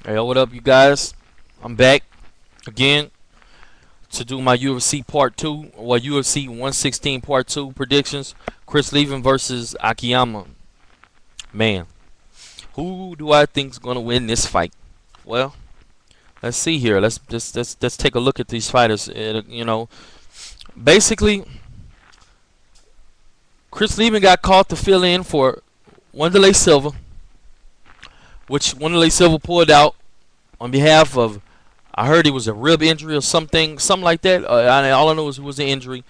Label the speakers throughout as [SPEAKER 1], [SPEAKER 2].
[SPEAKER 1] Hey, what up, you guys? I'm back again to do my UFC Part 2, or UFC 116 Part 2 predictions. Chris Levin versus Akiyama. Man, who do I think's gonna win this fight? Well, let's see here. Let's take a look at these fighters. Basically, Chris Levin got caught to fill in for Wanderlei Silva, which Wanderlei Silva pulled out on behalf of. I heard it was a rib injury or something like that. All I know is it was an injury.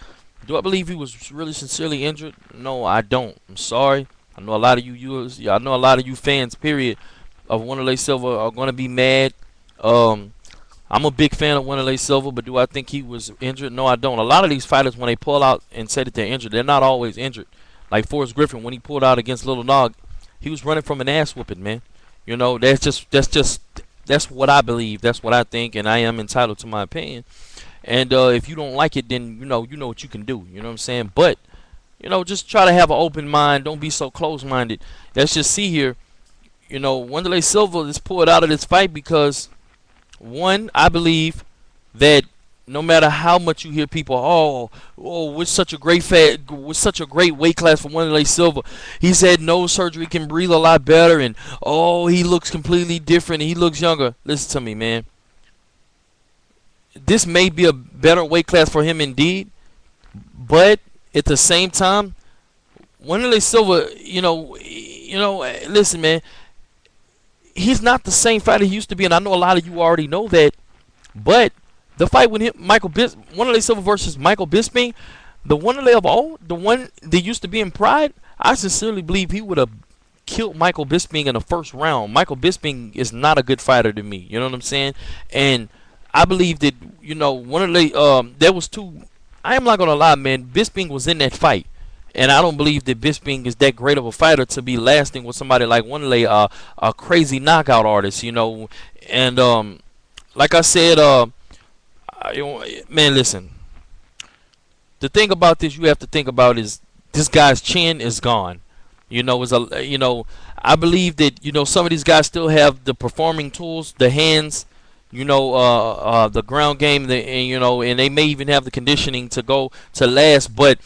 [SPEAKER 1] Do I believe he was really sincerely injured? No, I don't. I'm sorry. I know a lot of I know a lot of you fans, period, of Wanderlei Silva are gonna be mad. Um, I'm a big fan of Wanderlei Silva, but do I think he was injured? No, I don't. A lot of these fighters, when they pull out and say that they're injured, they're not always injured. Like Forrest Griffin, when he pulled out against Little Nog, he was running from an ass whooping, man. That's what I believe. That's what I think, and I am entitled to my opinion. And if you don't like it, then you know what you can do. You know what I'm saying? But just try to have an open mind. Don't be so close-minded. Let's just see here. Wanderlei Silva is pulled out of this fight because one, I believe that no matter how much you hear people, we're such a great weight class for Wanderlei Silva. He's had nose surgery, can breathe a lot better, and he looks completely different. And he looks younger. Listen to me, man. This may be a better weight class for him indeed, but at the same time, Wanderlei Silva, listen, man, he's not the same fighter he used to be, and I know a lot of you already know that. But the fight with him, Wanderlei Silva versus Michael Bisping, the Wanderlei of all, the one that used to be in Pride, I sincerely believe he would have killed Michael Bisping in the first round. Michael Bisping is not a good fighter to me. You know what I'm saying? And I believe that Wanderlei, there was two. I am not gonna lie, man. Bisping was in that fight, and I don't believe that Bisping is that great of a fighter to be lasting with somebody like Wanderlei, a crazy knockout artist. And like I said, man, listen. The thing about this you have to think about is this guy's chin is gone. I believe that some of these guys still have the performing tools, the hands, the ground game, and they may even have the conditioning to go to last. But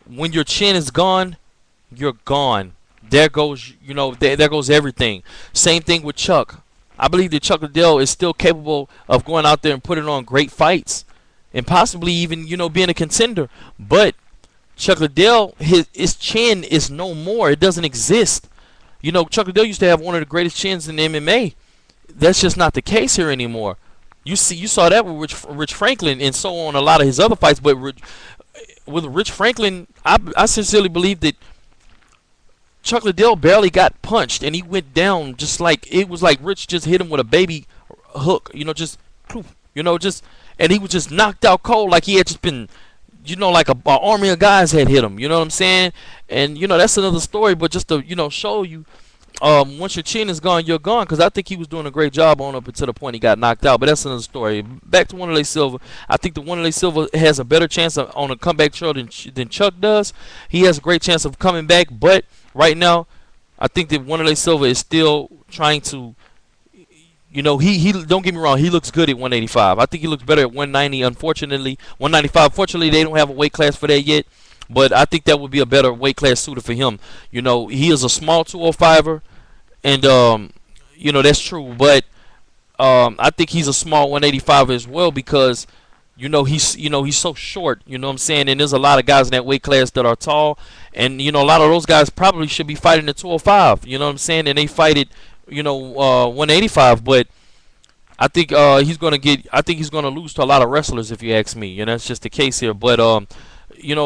[SPEAKER 1] when your chin is gone, you're gone. There goes, there goes everything. Same thing with Chuck. I believe that Chuck Liddell is still capable of going out there and putting on great fights, and possibly even being a contender. But Chuck Liddell, his chin is no more. It doesn't exist. Chuck Liddell used to have one of the greatest chins in MMA. That's just not the case here anymore. You saw that with Rich Franklin and so on a lot of his other fights. But with Rich Franklin, I sincerely believe that Chuck Liddell barely got punched and he went down just like it was like Rich just hit him with a baby hook. And he was just knocked out cold like he had just been, like a army of guys had hit him. You know what I'm saying? And that's another story. But just to show you. Once your chin is gone, you're gone. Because I think he was doing a great job on up until the point he got knocked out. But that's another story. Back to Wanderlei Silva. I think the Wanderlei Silva has a better chance on a comeback trail than Chuck does. He has a great chance of coming back. But right now, I think that Wanderlei Silva is still trying to. He don't get me wrong. He looks good at 185. I think he looks better at 190. Unfortunately, 195. Fortunately, they don't have a weight class for that yet. But I think that would be a better weight class suited for him. He is a small 205er, and that's true. But I think he's a small 185 as well because he's so short. You know what I'm saying? And there's a lot of guys in that weight class that are tall, and a lot of those guys probably should be fighting at 205. You know what I'm saying? And they fight at 185, but I think he's gonna lose to a lot of wrestlers if you ask me. That's just the case here. But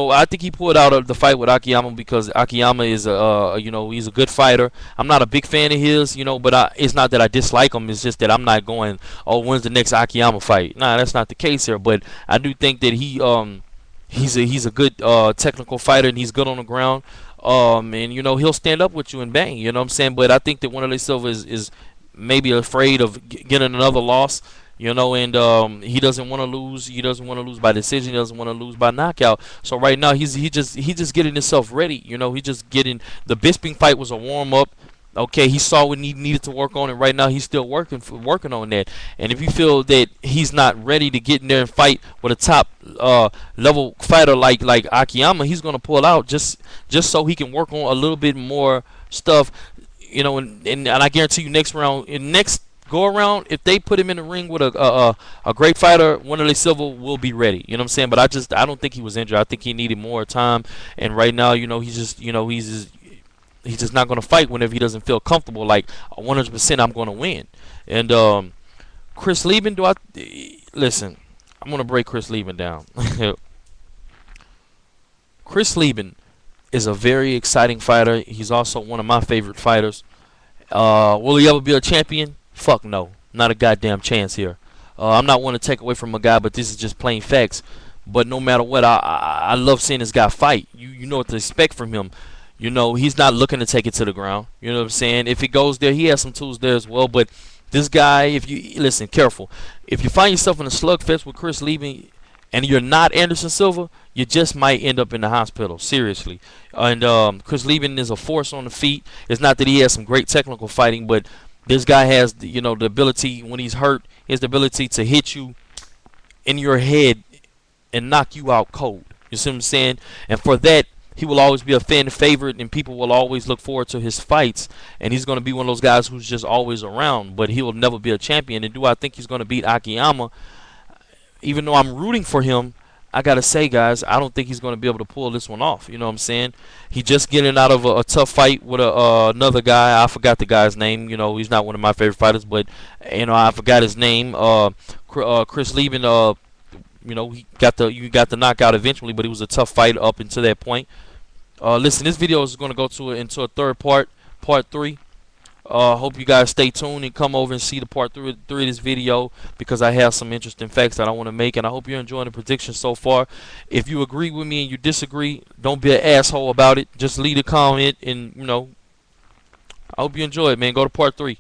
[SPEAKER 1] I think he pulled out of the fight with Akiyama because Akiyama is he's a good fighter. I'm not a big fan of his, but it's not that I dislike him. It's just that I'm not going, when's the next Akiyama fight? Nah, that's not the case here. But I do think that he's a good technical fighter and he's good on the ground. And he'll stand up with you and bang. You know what I'm saying? But I think that Wanderlei Silva is maybe afraid of getting another loss. And he doesn't want to lose. He doesn't want to lose by decision. He doesn't want to lose by knockout. So right now he just getting himself ready. He just getting the Bisping fight was a warm up. Okay, he saw what he needed to work on, and right now he's still working on that. And if you feel that he's not ready to get in there and fight with a top level fighter like Akiyama, he's gonna pull out just so he can work on a little bit more stuff. And I guarantee you, next go around, if they put him in the ring with a great fighter, Wanderlei Silva will be ready. You know what I'm saying? But I don't think he was injured. I think he needed more time. And right now, he's just not going to fight whenever he doesn't feel comfortable. Like 100%, I'm going to win. And Chris Lieben, listen? I'm going to break Chris Lieben down. Chris Lieben is a very exciting fighter. He's also one of my favorite fighters. Will he ever be a champion? Fuck no. Not a goddamn chance here. I'm not one to take away from a guy, but this is just plain facts. But no matter what, I love seeing this guy fight. You know what to expect from him. He's not looking to take it to the ground. You know what I'm saying? If he goes there, he has some tools there as well. But this guy, if you listen, careful. If you find yourself in a slugfest with Chris Lieben and you're not Anderson Silva, you just might end up in the hospital. Seriously. And Chris Lieben is a force on the feet. It's not that he has some great technical fighting, but this guy has the ability, when he's hurt, he has the ability to hit you in your head and knock you out cold. You see what I'm saying? And for that, he will always be a fan favorite, and people will always look forward to his fights. And he's going to be one of those guys who's just always around, but he will never be a champion. And do I think he's going to beat Akiyama? Even though I'm rooting for him, I got to say, guys, I don't think he's going to be able to pull this one off. You know what I'm saying? He just getting out of a tough fight with another guy. I forgot the guy's name. He's not one of my favorite fighters, but, I forgot his name. Chris Lieben, you got the knockout eventually, but it was a tough fight up until that point. Listen, this video is going to go into a third part 3. Hope you guys stay tuned and come over and see the part 3 of this video, because I have some interesting facts that I want to make, and I hope you're enjoying the predictions so far. If you agree with me and you disagree, don't be an asshole about it. Just leave a comment, and I hope you enjoy it, man. Go to part 3.